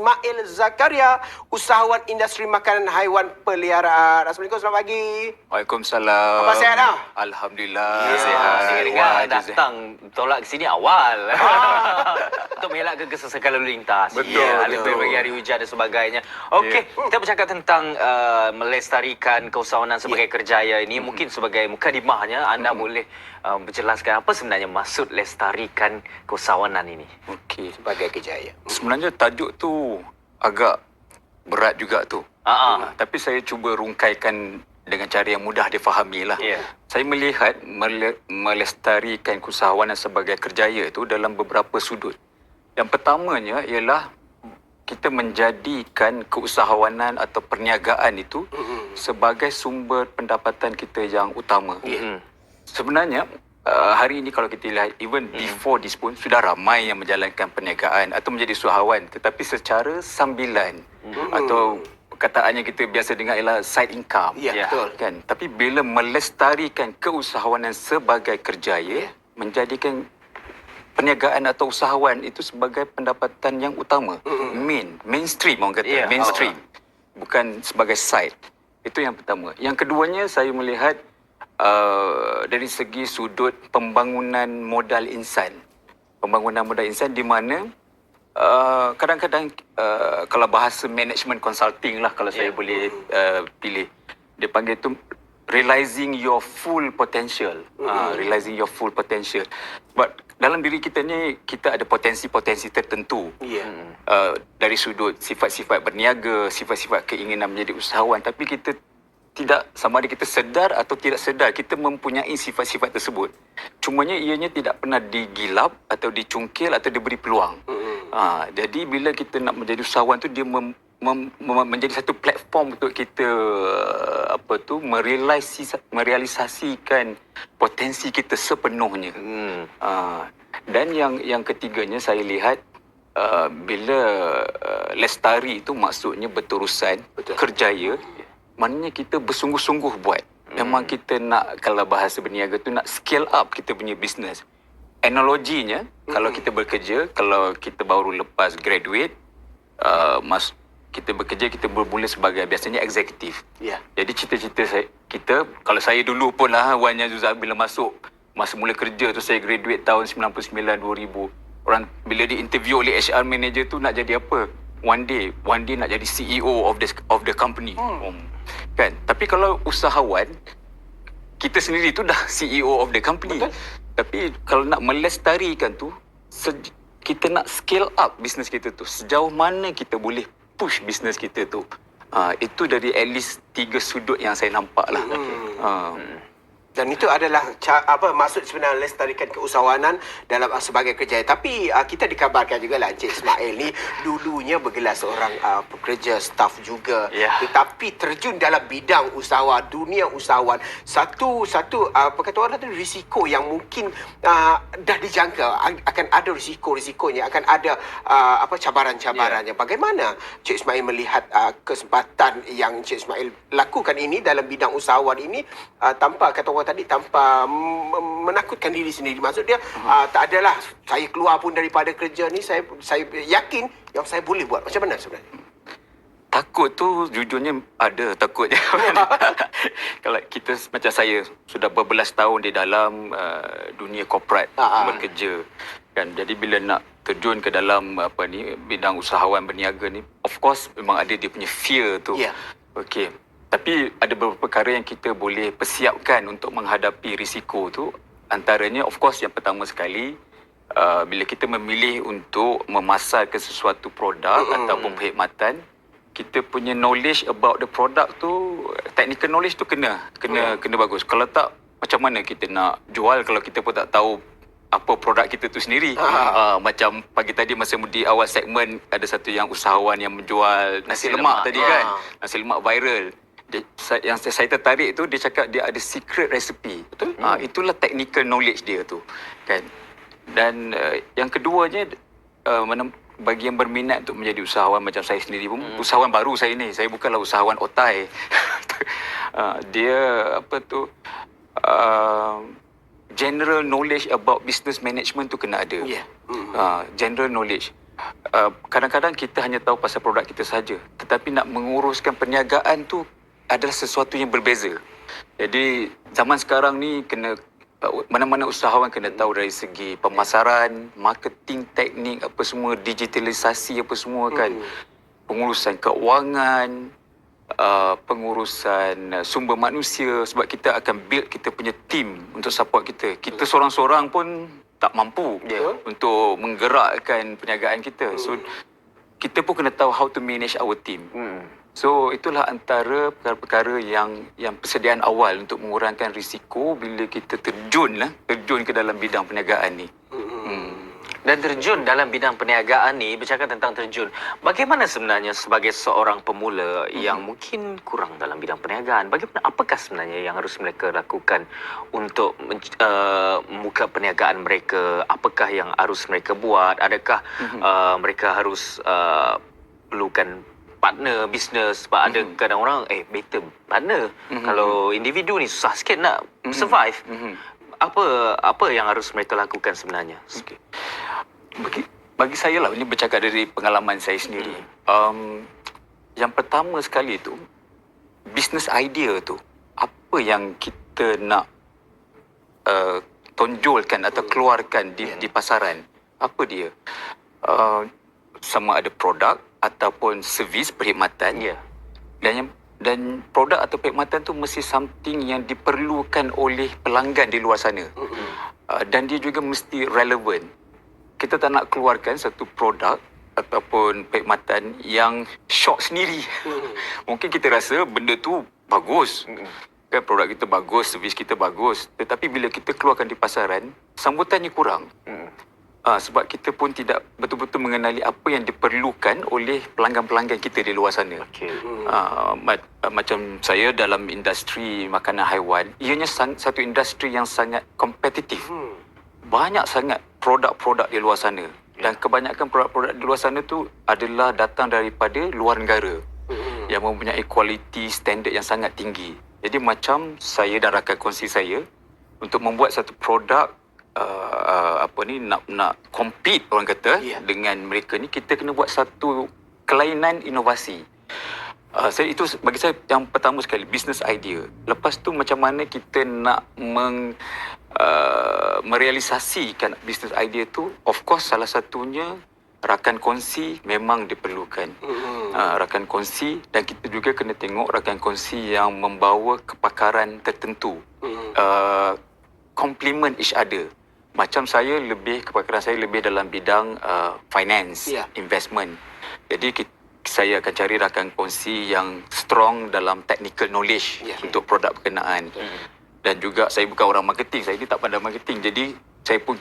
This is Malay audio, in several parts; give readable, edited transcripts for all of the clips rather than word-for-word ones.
Ismail Zakaria, usahawan industri makanan haiwan peliharaan. Assalamualaikum, selamat pagi. Waalaikumsalam. Apa sihat dah? Alhamdulillah, Ya, sihat. Dengar datang tolak ke sini awal. Untuk mengelakkan kesesakan lalu lintas. Betul, Lebih bagi hari hujan dan sebagainya. Okey, kita bercakap tentang melestarikan keusahawanan sebagai kerjaya ini. Mungkin sebagai mukadimahnya anda boleh menjelaskan apa sebenarnya maksud lestarikan keusahawanan ini. Okey. Sebagai kejayaan. Sebenarnya tajuk tu agak berat juga tu. Tapi saya cuba rungkaikan dengan cara yang mudah difahami lah. Ya. Saya melihat melestarikan keusahawanan sebagai kerjaya itu dalam beberapa sudut. Yang pertamanya ialah kita menjadikan keusahawanan atau perniagaan itu sebagai sumber pendapatan kita yang utama. Sebenarnya hari ini kalau kita lihat, even before this pun sudah ramai yang menjalankan perniagaan atau menjadi usahawan, tetapi secara sambilan atau perkataannya kita biasa dengar ialah side income. Ya, betul. Kan? Tapi bila melestarikan keusahawanan sebagai kerjaya, menjadikan perniagaan atau usahawan itu sebagai pendapatan yang utama, mainstream orang kata, mainstream, bukan sebagai side. Itu yang pertama. Yang keduanya saya melihat dari segi sudut pembangunan modal insan. Pembangunan modal insan di mana kadang-kadang kalau bahasa management consulting lah kalau saya boleh pilih, dia panggil tu realizing your full potential. Realizing your full potential. Sebab dalam diri kita ni kita ada potensi-potensi tertentu. Dari sudut sifat-sifat berniaga, sifat-sifat keinginan menjadi usahawan, tapi kita tidak, sama ada kita sedar atau tidak sedar, kita mempunyai sifat-sifat tersebut. Cumanya ianya tidak pernah digilap atau dicungkil atau diberi peluang. Jadi bila kita nak menjadi usahawan tu, dia menjadi satu platform untuk kita merealisasikan potensi kita sepenuhnya. Dan yang ketiganya saya lihat bila lestari itu maksudnya berterusan, kerjaya, maknanya kita bersungguh-sungguh buat. Memang kita nak, kalau bahasa berniaga tu, nak scale up kita punya business. Analoginya, kalau kita bekerja, kalau kita baru lepas graduate, kita bekerja, kita bermula sebagai biasanya eksekutif. Jadi cita-cita kita, kalau saya dulu pun lah, Wan Yazuzah, bila masa mula kerja tu, saya graduate tahun 99-2000. Orang bila di interview oleh HR manager tu, nak jadi apa? One day nak jadi CEO of the company. Kan? Tapi kalau usahawan, kita sendiri tu dah CEO of the company. Betul. Tapi kalau nak melestarikan tu, kita nak scale up bisnes kita tu. Sejauh mana kita boleh push bisnes kita tu. Itu dari at least 3 sudut yang saya nampak lah. Dan itu adalah maksud sebenarnya lestarikan keusahawanan dalam sebagai kerjaya. Tapi kita dikabarkan juga lah Encik Ismail ni dulunya bergelar seorang pekerja, staf juga. Tetapi terjun dalam bidang usahawan, dunia usahawan. Satu apa kata orang tu, risiko yang mungkin dah dijangka akan ada risikonya, akan ada cabaran-cabarannya. Bagaimana Encik Ismail melihat kesempatan yang Encik Ismail lakukan ini dalam bidang usahawan ini tanpa kata orang tadi, tanpa menakutkan diri sendiri. Maksud dia tak adalah saya keluar pun daripada kerja ni, saya yakin yang saya boleh buat. Macam mana sebenarnya? Takut tu jujurnya ada takutnya. Kalau kita macam saya sudah berbelas tahun di dalam dunia korporat bekerja kan, jadi bila nak terjun ke dalam bidang usahawan berniaga ni, of course memang ada dia punya fear tu. Okey. Tapi ada beberapa perkara yang kita boleh persiapkan untuk menghadapi risiko tu. Antaranya, of course, yang pertama sekali, bila kita memilih untuk memasarkan sesuatu produk ataupun perkhidmatan, kita punya knowledge about the product tu, technical knowledge tu kena bagus. Kalau tak, macam mana kita nak jual kalau kita pun tak tahu apa produk kita tu sendiri. Macam pagi tadi masa di awal segmen, ada satu yang usahawan yang menjual nasi lemak tadi kan. Nasi lemak viral. Yang saya tertarik tu, dia cakap dia ada secret recipe. Betul? Itulah technical knowledge dia tu kan. Dan yang keduanya, bagi yang berminat untuk menjadi usahawan macam saya sendiri pun, usahawan baru saya ni, saya bukanlah usahawan otai. Dia general knowledge about business management tu kena ada. General knowledge. kadang-kadang kita hanya tahu pasal produk kita saja, tetapi nak menguruskan perniagaan tu adalah sesuatu yang berbeza. Jadi zaman sekarang ni mana-mana usahawan kena tahu dari segi pemasaran, marketing, teknik apa semua, digitalisasi apa semua kan, pengurusan keuangan, pengurusan sumber manusia, sebab kita akan build kita punya team untuk support kita. Kita seorang-seorang pun tak mampu untuk menggerakkan perniagaan kita. So kita pun kena tahu how to manage our team. So itulah antara perkara-perkara yang persediaan awal untuk mengurangkan risiko bila kita terjun ke dalam bidang perniagaan ni. Dan terjun dalam bidang perniagaan ni, bercakap tentang terjun, bagaimana sebenarnya sebagai seorang pemula yang mungkin kurang dalam bidang perniagaan, apakah sebenarnya yang harus mereka lakukan untuk membuka perniagaan mereka? Apakah yang harus mereka buat? Adakah mereka harus perlukan partner bisnes? Sebab ada kadang orang better partner. Kalau individu ni susah sikit nak survive. Apa yang harus mereka lakukan sebenarnya? Okay. Bagi saya lah, ini bercakap dari pengalaman saya sendiri. Yang pertama sekali tu, business idea tu, apa yang kita nak tonjolkan atau keluarkan di pasaran, apa dia? Sama ada produk ataupun servis perkhidmatan. Dan produk atau perkhidmatan tu mesti something yang diperlukan oleh pelanggan di luar sana. Dan dia juga mesti relevan. Kita tak nak keluarkan satu produk ataupun perkhidmatan yang shock sendiri. Mungkin kita rasa benda tu bagus. Kan produk kita bagus, servis kita bagus. Tetapi bila kita keluarkan di pasaran, sambutannya kurang. Sebab kita pun tidak betul-betul mengenali apa yang diperlukan oleh pelanggan-pelanggan kita di luar sana. Macam saya dalam industri makanan haiwan, ianya satu industri yang sangat kompetitif. Banyak sangat produk-produk di luar sana. Dan kebanyakan produk-produk di luar sana tu adalah datang daripada luar negara. Yang mempunyai kualiti standard yang sangat tinggi. Jadi macam saya dan rakan kongsi saya, untuk membuat satu produk nak compete orang kata dengan mereka ni, kita kena buat satu kelainan inovasi. Itu bagi saya yang pertama sekali, business idea. Lepas tu macam mana kita nak merealisasikan business idea tu. Of course salah satunya rakan kongsi memang diperlukan. Rakan kongsi, dan kita juga kena tengok rakan kongsi yang membawa kepakaran tertentu. Complement each other. Macam kepakaran saya lebih dalam bidang finance, investment. Jadi saya akan cari rakan kongsi yang strong dalam technical knowledge untuk produk berkenaan. Dan juga saya bukan orang marketing, saya ni tak pandai marketing. Jadi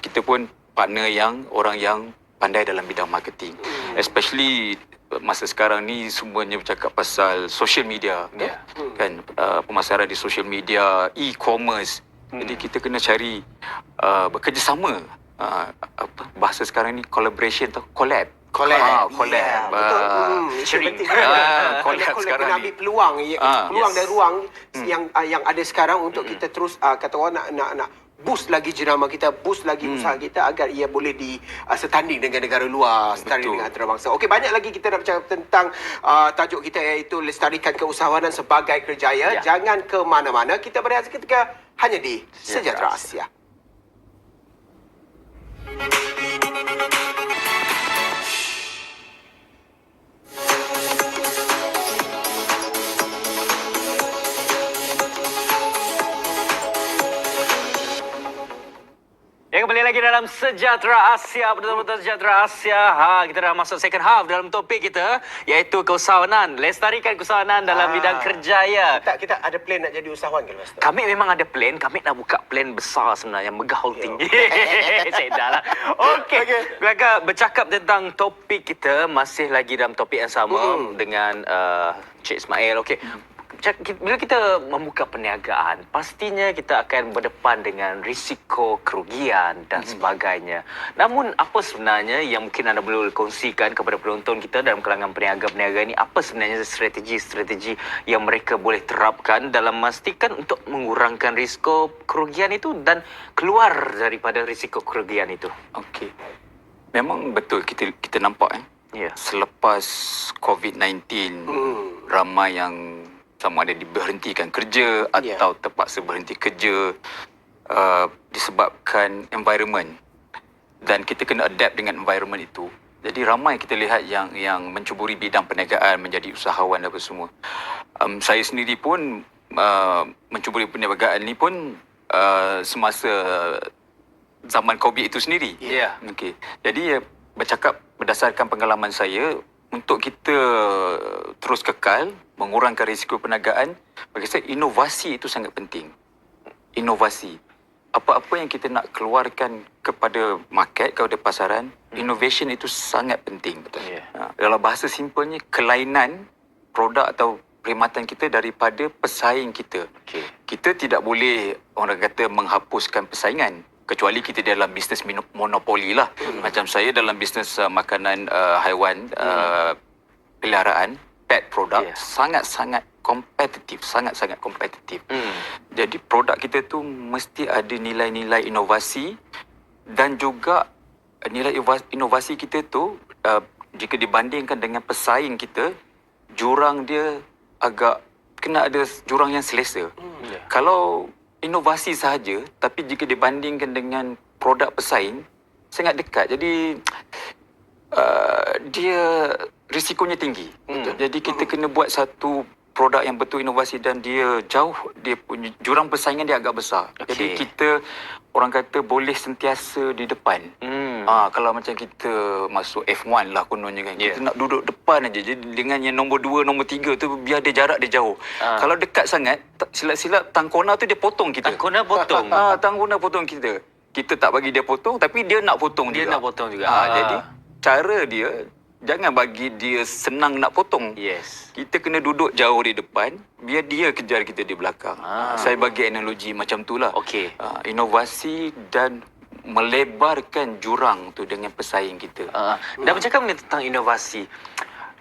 kita pun partner orang yang pandai dalam bidang marketing. Especially masa sekarang ni semuanya bercakap pasal social media. Kan, pemasaran di social media, e-commerce. Jadi kita kena cari bekerjasama. Bahasa sekarang ni collaboration atau collab. Betul. Sharing. Collab Sekarang kena ni. ambil peluang dan ruang yang ada sekarang untuk kita terus kata orang nak boost lagi jenama kita, boost lagi usaha kita agar ia boleh setanding dengan negara luar, setanding dengan antarabangsa. Okey, banyak lagi kita nak bercakap tentang tajuk kita, iaitu lestarikan keusahawanan sebagai kerjaya. Jangan ke mana-mana, kita berehat seketika hanya di Sejahtera Asia. Kembali lagi dalam Sejahtera Asia, betul-betul Sejahtera Asia. Kita dah masuk second half dalam topik kita, iaitu keusahawanan, lestarikan keusahawanan dalam bidang kerjaya. Kita ada plan nak jadi usahawan ke, Master? Kami memang ada plan, kami nak buka plan besar sebenarnya, megahul tinggi. Saya dah lah. Okey. Belakang bercakap tentang topik kita, masih lagi dalam topik yang sama dengan Cik Ismail. Okey. Bila kita membuka perniagaan, pastinya kita akan berdepan dengan risiko kerugian dan sebagainya. Namun, apa sebenarnya yang mungkin anda boleh kongsikan kepada penonton kita dalam kalangan peniaga-peniaga ini? Apa sebenarnya strategi-strategi yang mereka boleh terapkan dalam memastikan untuk mengurangkan risiko kerugian itu dan keluar daripada risiko kerugian itu? Okey. Memang betul kita nampak Ya. selepas COVID-19 ramai yang sama ada diberhentikan kerja atau terpaksa berhenti kerja disebabkan environment, dan kita kena adapt dengan environment itu. Jadi ramai kita lihat yang mencuburi bidang perniagaan, menjadi usahawan apa semua. Saya sendiri pun mencuburi perniagaan ni pun semasa zaman COVID itu sendiri. Ya. Okey. Jadi bercakap berdasarkan pengalaman saya, untuk kita terus kekal mengurangkan risiko perniagaan, bagi saya inovasi itu sangat penting. Inovasi. Apa-apa yang kita nak keluarkan kepada market, kepada pasaran, innovation itu sangat penting. Ya. Dalam bahasa simpelnya, kelainan produk atau perkhidmatan kita daripada pesaing kita. Okey. Kita tidak boleh, orang kata, menghapuskan persaingan, kecuali kita dalam bisnes monopoli lah. Macam saya dalam bisnes makanan haiwan peliharaan, pet product, sangat-sangat kompetitif, sangat-sangat kompetitif. Jadi produk kita tu mesti ada nilai-nilai inovasi, dan juga nilai inovasi kita tu jika dibandingkan dengan pesaing kita, jurang dia agak kena ada jurang yang selesa. Kalau inovasi sahaja, tapi jika dibandingkan dengan produk pesaing, sangat dekat. Jadi dia risikonya tinggi. Jadi kita kena buat satu produk yang betul inovasi, dan dia jauh, dia punya jurang persaingan dia agak besar. Jadi kita, orang kata, boleh sentiasa di depan. Kalau macam kita masuk F1 lah kononnya kan, kita nak duduk depan aja. Jadi dengan yang nombor 2, nombor 3 tu, biar dia jarak dia jauh. Kalau dekat sangat, silap-silap tang corner tu dia potong kita. Tang corner potong. Tang corner potong kita. Kita tak bagi dia potong, tapi dia nak potong Dia juga. nak potong juga. Jadi cara dia, jangan bagi dia senang nak potong. Yes. Kita kena duduk jauh di depan, biar dia kejar kita di belakang. Saya bagi analogi macam itulah. Okey. Inovasi dan melebarkan jurang tu dengan pesaing kita. Dan bercakap tentang inovasi,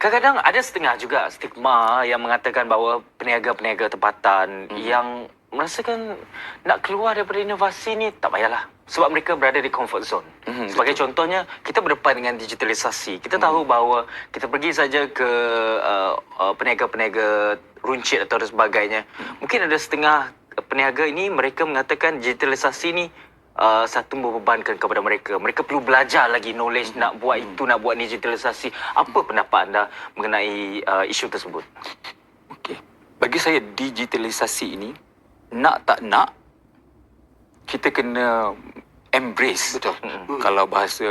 kadang-kadang ada setengah juga stigma yang mengatakan bahawa peniaga-peniaga tempatan yang merasakan nak keluar daripada inovasi ni tak payahlah, sebab mereka berada di comfort zone. Sebagai contohnya, kita berdepan dengan digitalisasi. Kita tahu bahawa kita pergi saja ke peniaga-peniaga runcit atau sebagainya. Mungkin ada setengah peniaga ini, mereka mengatakan digitalisasi ni satu membebankan kepada mereka. Mereka perlu belajar lagi knowledge nak buat itu, nak buat digitalisasi. Apa pendapat anda mengenai isu tersebut? Okey. Bagi saya, digitalisasi ini, nak tak nak, kita kena embrace. Betul. Kalau bahasa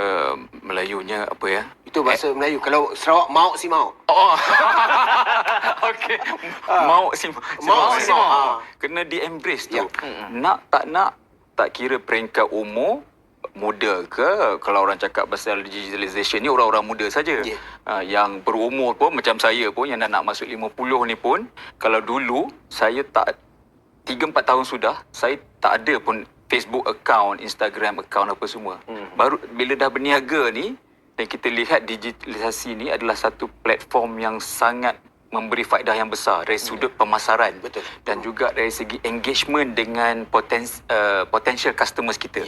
Melayunya apa ya? Itu bahasa Melayu. Kalau Sarawak, mau si mau. Okey. Mau si mau. Kena di-embrace tu. Nak tak nak, tak kira peringkat umur, muda ke, kalau orang cakap pasal digitalization ni, orang-orang muda saja. Yang berumur pun, macam saya pun, yang nak masuk 50 ni pun, kalau dulu, saya tak, 3-4 tahun sudah, saya tak ada pun Facebook account, Instagram account apa semua. Baru bila dah berniaga ni, dan kita lihat digitalisasi ni adalah satu platform yang sangat memberi faedah yang besar dari sudut pemasaran. Betul. Dan juga dari segi engagement dengan potential customers kita.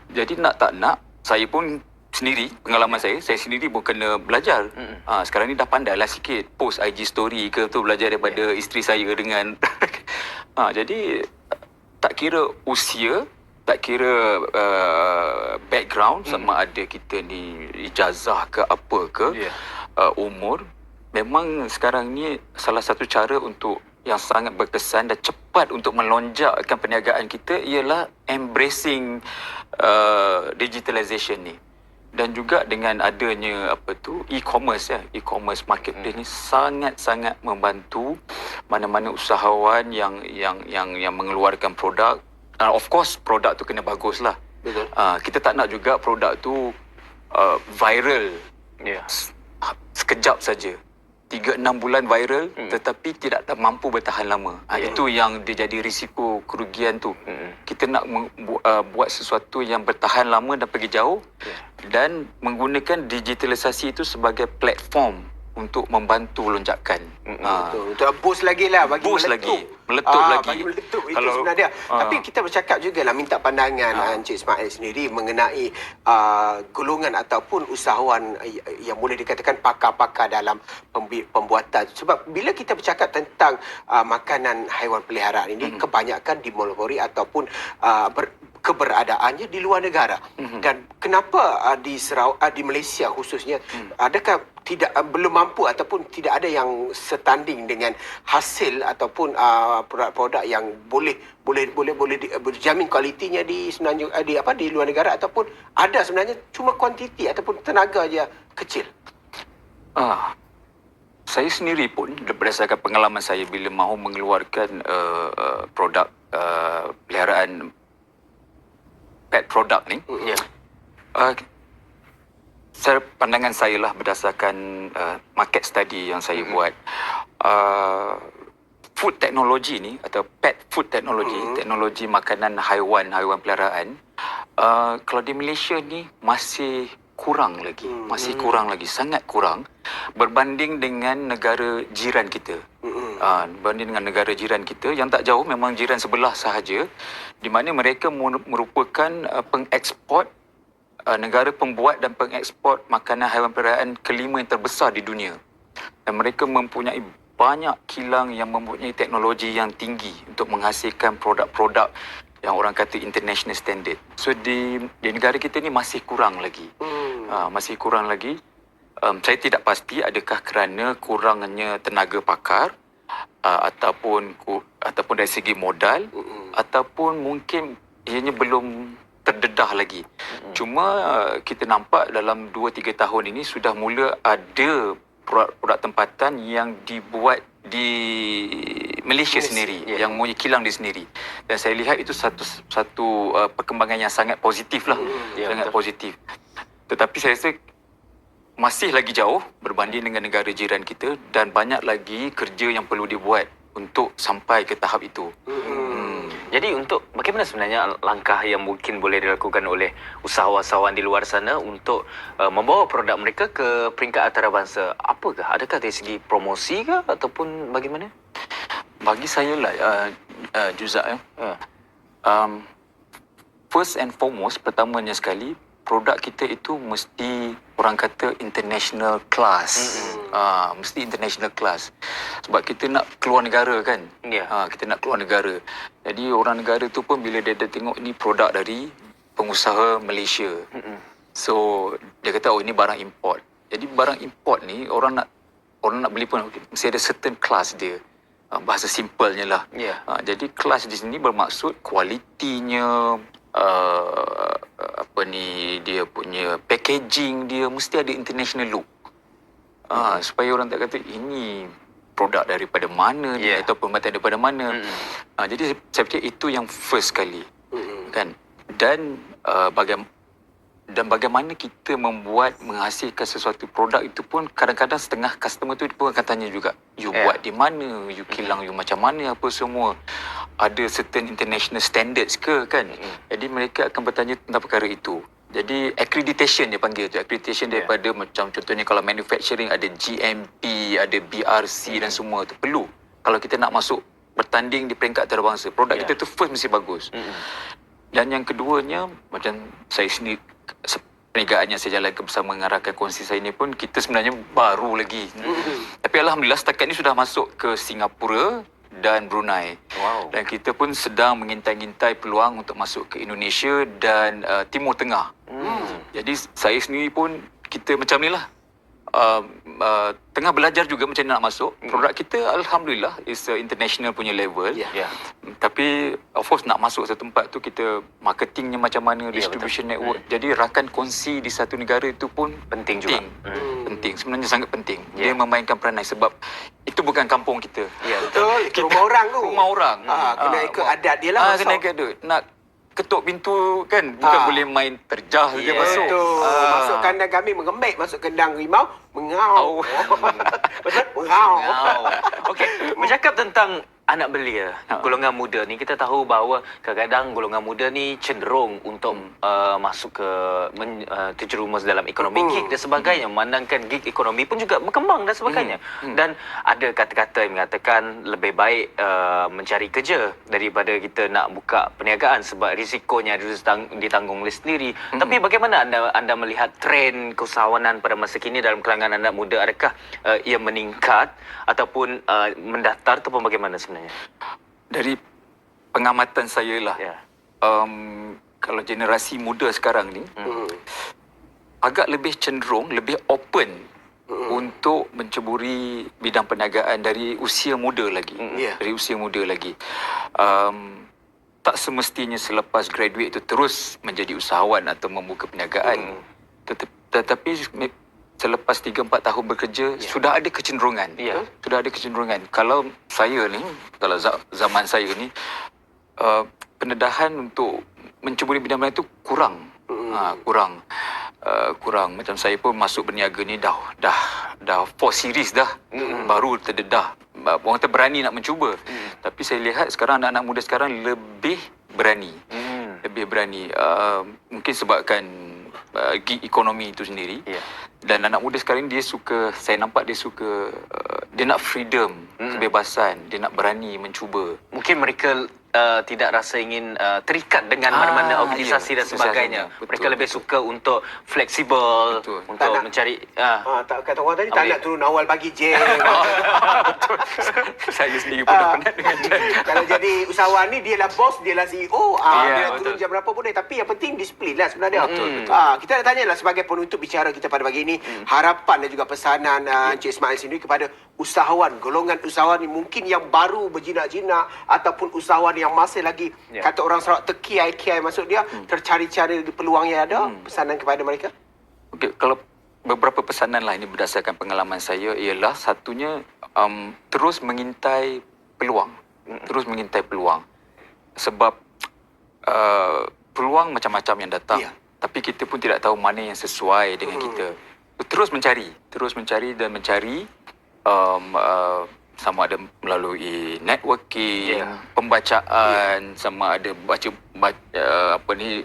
Jadi nak tak nak, saya pun sendiri, pengalaman saya sendiri pun kena belajar. Sekarang ni dah pandai lah sikit post IG story ke tu, belajar daripada isteri saya dengan jadi tak kira usia, tak kira background, sama ada kita ni ijazah ke apa ke, umur. Memang sekarang ni salah satu cara untuk yang sangat berkesan dan cepat untuk melonjakkan perniagaan kita ialah embracing digitalization ni. Dan juga dengan adanya e-commerce e-commerce marketplace ni sangat-sangat membantu mana-mana usahawan yang mengeluarkan produk. Of course produk tu kena bagus lah. Betul. Kita tak nak juga produk tu viral sekejap saja. 3-6 bulan viral tetapi tidak mampu bertahan lama. Itu yang dia jadi risiko kerugian tu. Kita nak buat sesuatu yang bertahan lama dan pergi jauh, dan menggunakan digitalisasi itu sebagai platform untuk membantu lonjakan. Betul. Untuk boost lagi lah, bagi Boost meletup. lagi. Meletup lagi. Bagi meletup. Itu Kalau- sebenarnya. Tapi kita bercakap juga lah, minta pandangan Encik Ismail sendiri mengenai golongan ataupun usahawan yang boleh dikatakan pakar-pakar dalam pembuatan. Sebab bila kita bercakap tentang makanan haiwan peliharaan ini, kebanyakan dimolopori ataupun keberadaannya di luar negara. Dan kenapa di Malaysia khususnya, adakah belum mampu ataupun tidak ada yang setanding dengan hasil ataupun produk-produk yang boleh berjamin kualitinya di semenanjung di luar negara, ataupun ada sebenarnya cuma kuantiti ataupun tenaga je kecil. Saya sendiri pun berdasarkan pengalaman saya bila mahu mengeluarkan produk peliharaan pet product ni, pandangan saya lah berdasarkan market study yang saya buat, food technology ni atau pet food technology, teknologi makanan haiwan peliharaan, kalau di Malaysia ni masih kurang lagi, sangat kurang berbanding dengan negara jiran kita. Berbanding dengan negara jiran kita yang tak jauh, memang jiran sebelah sahaja, di mana mereka merupakan pengeksport, negara pembuat dan pengeksport makanan haiwan peliharaan kelima yang terbesar di dunia. Dan mereka mempunyai banyak kilang yang mempunyai teknologi yang tinggi untuk menghasilkan produk-produk yang orang kata international standard. So di negara kita ni masih kurang lagi. Masih kurang lagi. Saya tidak pasti adakah kerana kurangnya tenaga pakar, ataupun dari segi modal, ataupun mungkin ianya belum terdedah lagi. Cuma kita nampak dalam 2-3 tahun ini sudah mula ada produk tempatan yang dibuat di Malaysia sendiri, yang mempunyai kilang di sendiri. Dan saya lihat itu satu perkembangan yang sangat positif lah. Sangat positif. Tetapi saya rasa masih lagi jauh berbanding dengan negara jiran kita, dan banyak lagi kerja yang perlu dibuat untuk sampai ke tahap itu. Jadi bagaimana sebenarnya langkah yang mungkin boleh dilakukan oleh usahawan-usahawan di luar sana untuk membawa produk mereka ke peringkat antarabangsa? Apakah? Adakah dari segi promosi ke ataupun bagaimana? Bagi saya lah, Juzak, first and foremost, pertamanya sekali, produk kita itu mesti orang kata international class. Mesti international class. Sebab kita nak keluar negara kan. Kita nak keluar negara. Jadi orang negara tu pun bila dia tengok ni produk dari pengusaha Malaysia. So dia kata ini barang import. Jadi barang import ni orang nak beli pun mesti ada certain class dia. Bahasa simpelnya lah. Jadi kelas di sini bermaksud kualitinya, dia punya packaging dia mesti ada international look. Supaya orang tak kata ini produk daripada mana ni, atau pembuatan daripada mana. Jadi saya fikir itu yang first kali. Kan? Dan bagaimana kita menghasilkan sesuatu produk itu pun kadang-kadang setengah customer tu pun akan tanya juga, you buat di mana, you kilang you macam mana, apa semua. Ada certain international standards ke kan? Jadi mereka akan bertanya tentang perkara itu. Jadi accreditation dia panggil tu. Accreditation daripada macam contohnya kalau manufacturing ada GMP, ada BRC dan semua tu perlu. Kalau kita nak masuk bertanding di peringkat antarabangsa, produk kita tu first mesti bagus. Dan yang keduanya, macam saya sendiri, perniagaan yang saya jalankan bersama dengan rakan kongsi saya ni pun, kita sebenarnya baru lagi. Tapi Alhamdulillah setakat ni sudah masuk ke Singapura dan Brunei. Dan kita pun sedang mengintai-ngintai peluang untuk masuk ke Indonesia dan Timur Tengah. Jadi saya sendiri pun, kita macam ni lah. Tengah belajar juga macam mana nak masuk. Produk kita Alhamdulillah is international punya level. Tapi of course nak masuk satu tempat tu, kita marketingnya macam mana, distribution network. Jadi rakan kongsi di satu negara itu pun Penting juga. Penting, sebenarnya sangat penting. Dia memainkan peranan sebab itu bukan kampung kita. Betul, itu rumah orang tu. Rumah orang. Kena ikut adat dia lah masuk. Kena ikut adat. Nak ketuk pintu kan, bukan boleh main terjah saja masuk. Betul. Masuk kandang kami mengemek, masuk kandang rimau mengau. Betul? Mengau. Okey, bercakap tentang anak belia, golongan muda ni, kita tahu bahawa kadang-kadang golongan muda ni cenderung untuk masuk ke terjerumus dalam ekonomi gig dan sebagainya. Memandangkan gig ekonomi pun juga berkembang dan sebagainya. Dan ada kata-kata yang mengatakan lebih baik mencari kerja daripada kita nak buka perniagaan sebab risikonya harus ditanggung oleh sendiri. Tapi bagaimana anda melihat trend keusahawanan pada masa kini dalam kalangan anak muda? Adakah ia meningkat ataupun mendatar ataupun bagaimana sebenarnya? Dari pengamatan saya lah, kalau generasi muda sekarang ni agak lebih cenderung, lebih open untuk menceburi bidang perniagaan dari usia muda lagi. Dari usia muda lagi. Tak semestinya selepas graduate itu terus menjadi usahawan atau membuka perniagaan. Tetapi selepas 3-4 tahun bekerja, sudah ada kecenderungan. Sudah ada kecenderungan. Kalau saya ni, kalau zaman saya ni, pendedahan untuk menceburi bidang lain itu kurang. Kurang. Macam saya pun masuk berniaga ni dah 4 series dah. Baru terdedah. Orang terberani nak mencuba. Tapi saya lihat sekarang anak-anak muda sekarang lebih berani. Lebih berani. Mungkin sebabkan gig ekonomi itu sendiri. Dan anak muda sekarang ni saya nampak dia suka, dia nak freedom, kebebasan, dia nak berani mencuba. Mungkin mereka tidak rasa ingin terikat dengan mana-mana organisasi dan sebagainya. Mereka lebih suka untuk fleksibel, untuk mencari... Tak kata orang tadi, tak nak turun awal pagi je. Saya sendiri pun dah penat dengan Kalau jadi usahawan ni, dia lah bos, dia lah CEO. Dia nak turun betul. jam berapa boleh. Tapi yang penting disiplin lah sebenarnya. Kita nak tanyalah sebagai penutup bicara kita pada pagi ini, harapan dan juga pesanan Encik Ismail sendiri kepada usahawan, golongan usahawan ni mungkin yang baru berjinak-jinak ataupun usahawan yang masih lagi, kata orang Sarawak, terkiai-kiai maksud dia, tercari-cari peluang yang ada. Pesanan kepada mereka? Okey, kalau beberapa pesanan lah ini berdasarkan pengalaman saya, ialah satunya terus mengintai peluang. Terus mengintai peluang. Sebab peluang macam-macam yang datang. Tapi kita pun tidak tahu mana yang sesuai dengan kita. Terus mencari dan mencari, sama ada melalui networking, pembacaan, sama ada baca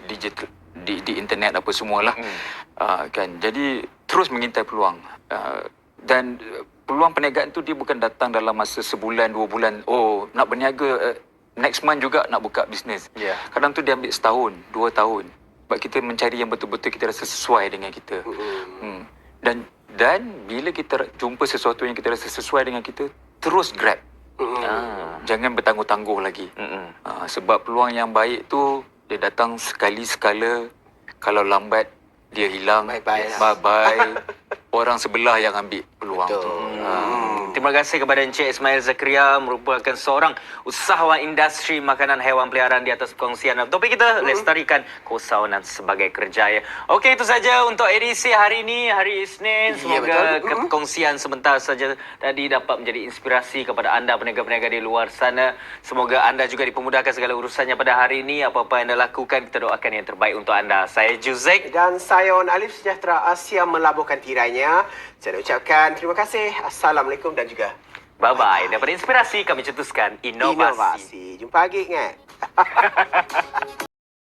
digital di internet apa semualah. Kan. Jadi terus mengintai peluang. Dan peluang perniagaan tu dia bukan datang dalam masa sebulan, 2 bulan. Oh, nak berniaga next month juga nak buka bisnes. Kadang tu dia ambil setahun, 2 tahun. Sebab kita mencari yang betul-betul kita rasa sesuai dengan kita. Dan bila kita jumpa sesuatu yang kita rasa sesuai dengan kita, terus grab. Jangan bertangguh-tangguh lagi. Sebab peluang yang baik tu dia datang sekali sekala. Kalau lambat dia hilang. Bye-bye. Orang sebelah yang ambil peluang tu. Terima kasih kepada Encik Ismail Zakaria, merupakan seorang usahawan industri makanan haiwan peliharaan, di atas perkongsian topik kita, lestarikan keusahawanan sebagai kerjaya. Okey, itu saja untuk edisi hari ini, hari Isnin. Semoga perkongsian sebentar saja tadi dapat menjadi inspirasi kepada anda peniaga-peniaga di luar sana. Semoga anda juga dipermudahkan segala urusannya pada hari ini. Apa-apa yang anda lakukan, kita doakan yang terbaik untuk anda. Saya Juzik. Dan saya On Alif, Sejahtera Asia melabuhkan tirainya. Saya ucapkan terima kasih. Assalamualaikum dan juga Bye-bye. Daripada inspirasi, kami cetuskan inovasi. Jumpa lagi, ingat.